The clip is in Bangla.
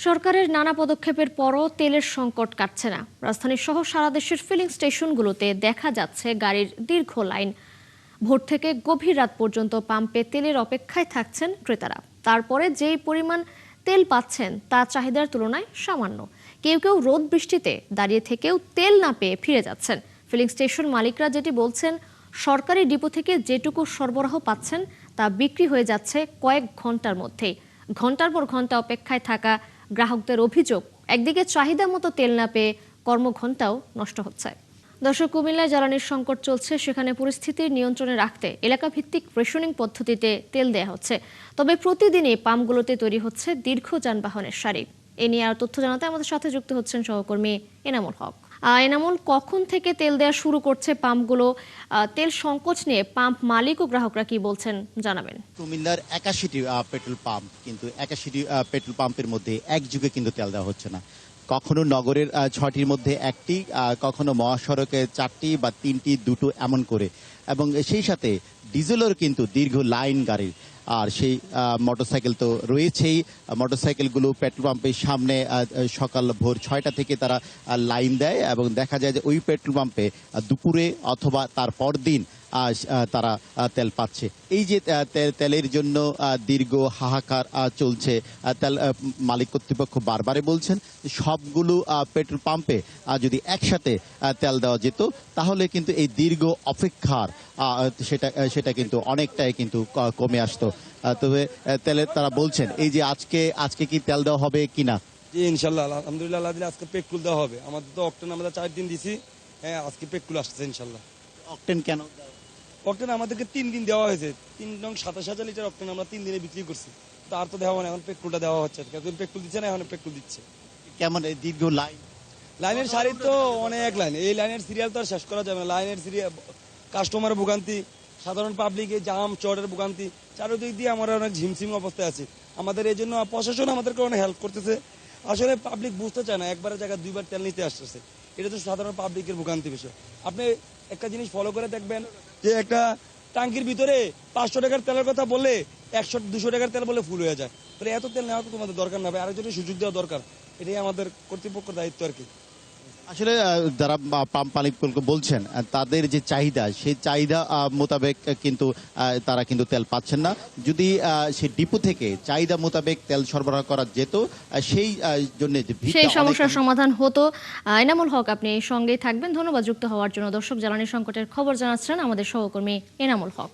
সরকারের নানা পদক্ষেপের পরও তেলের সংকট কাটছে না। রাজধানী সহ সারা দেশের ফিলিং স্টেশনগুলোতে দেখা যাচ্ছে গাড়ির দীর্ঘ লাইন। ভোর থেকে গভীর রাত পর্যন্ত পাম্পে তেলের অপেক্ষায় থাকছেন ক্রেতারা। তারপরে যেই পরিমাণ তেল পাচ্ছেন তা চাহিদার তুলনায় সামান্য। কেউ কেউ রোদ বৃষ্টিতে দাঁড়িয়ে থেকেও তেল না পেয়ে ফিরে যাচ্ছেন। ফিলিং স্টেশন মালিকরা যেটি বলছেন, সরকারি ডিপো থেকে যেটুকু সরবরাহ পাচ্ছেন তা বিক্রি হয়ে যাচ্ছে কয়েক ঘন্টার মধ্যেই। ঘন্টার পর ঘন্টা অপেক্ষায় থাকা গ্রাহকদের অভিযোগ, একদিকে চাহিদা মতো তেল না পেয়ে কর্মঘণ্টাও নষ্ট হচ্ছে। দর্শক, কুমিল্লায় জ্বালানির সংকট চলছে। সেখানে পরিস্থিতি নিয়ন্ত্রণে রাখতে এলাকাভিত্তিক রেশনিং পদ্ধতিতে তেল দেয়া হচ্ছে। তবে প্রতিদিনই পাম্পগুলোতে তৈরি হচ্ছে দীর্ঘ যানবাহনের সারি। এ নিয়ে আর তথ্য জানাতে আমাদের সাথে যুক্ত হচ্ছেন সহকর্মী এনামুল হক। এনামুল, কখন থেকে তেল দেওয়া শুরু করছে পাম্পগুলো? তেল সংকট নিয়ে পাম্প মালিক ও গ্রাহকরা কি বলছেন জানাবেন। কুমিল্লার ৮১টি পেট্রোল পাম্প, কিন্তু ৮১টি পেট্রোল পাম্পের মধ্যে একযুগে কিন্তু তেল দেওয়া হচ্ছে না। কখনো নগরের ৬টির মধ্যে একটি, কখনো মহাসড়কে ৪টি বা ৩টি, ২টো এমন করে। এবং সেই সাথে ডিজেলের কিন্তু দীর্ঘ লাইন গাড়ির। আর সেই মোটরসাইকেল তো রয়েছেই। মোটরসাইকেলগুলো পেট্রোল পাম্পের সামনে সকাল ভোর ৬টা থেকে তারা লাইন দেয়, এবং দেখা যায় যে ওই পেট্রোল পাম্পে দুপুরে অথবা তার পর দিন তারা তেল পাচ্ছে। এই যে তেলের জন্য দীর্ঘ হাহাকার চলছে, তেল মালিক কর্তৃপক্ষ বারবারে বলছেন সবগুলো পেট্রোল পাম্পে যদি একসাথে তেল দেওয়া যেত তাহলে কিন্তু এই দীর্ঘ অপেক্ষার সেটা কিন্তু অনেকটাই কিন্তু কমে আসতো। তবে তেলে তারা বলছেন এই যে আজকে কি তেল দেওয়া হবে কিনা। জি, ইনশাল্লাহ, আলহামদুলিল্লাহ, আজকে পেট্রোল দেওয়া হবে। আমাদের তো অক্টেন আমরা 4 দিন দিছি। হ্যাঁ, আজকে পেট্রোল আসছে ইনশাল্লাহ। অক্টেন কেন? অক্টেন আমাদেরকে 3 দিন দেওয়া হয়েছে। 3,27,000 লিটার অক্টেন আমরা 3 দিনে বিক্রি করছি। তো আর তো দেওয়া হয় না, এখন পেট্রোলটা দেওয়া হচ্ছে। এখন পেট্রোল দিচ্ছে না, এখন পেট্রোল দিচ্ছে। কেমন এই দীর্ঘ লাইনের সারি তো অনেক লাইন। এই লাইনের সিরিয়াল তো আর শেষ করা যাবে না। লাইনের সিরিয়াল, কাস্টমারের ভোগান্তি, সাধারণ পাবলিকে জাম চটের ভোগান্তি, চারিদিক দিয়ে আমরা অনেক ঝিমঝিম অবস্থায় আছি। আমাদের এই জন্য প্রশাসন আমাদেরকে অনেক হেল্প করতেছে। আসলে পাবলিক বুঝতে চায় না, একবারের জায়গায় 2বার তেল নিতে আসতেছে। এটা তো সাধারণ পাবলিকের ভোগান্তি বিষয়। আপনি একটা জিনিস ফলো করে দেখবেন যে একটা টাঙ্কির ভিতরে 500 টাকার তেলের কথা বললে 100-200 টাকার তেল বলে ফুল হয়ে যায়। তাহলে এত তেল নেওয়া তো তোমাদের দরকার না, আরেকজনের সুযোগ দেওয়া দরকার। এটাই আমাদের কর্তৃপক্ষের দায়িত্ব আর কি। আসলে যারা পাম্প মালিকগুলো বলছেন তাদের যে চাহিদা, সেই চাহিদা মোতাবেক কিন্তু তারা কিন্তু তেল পাচ্ছেন না। যদি সেই ডিপো থেকে চাহিদা মোতাবেক তেল সরবরাহ করা যেত, সেই জন্য সেই সমস্যার সমাধান হতো। এনামুল হক, আপনি এই সঙ্গেই থাকবেন। ধন্যবাদ যুক্ত হওয়ার জন্য। দর্শক, জ্বালানি সংকটের খবর জানাচ্ছেন আমাদের সহকর্মী এনামুল হক।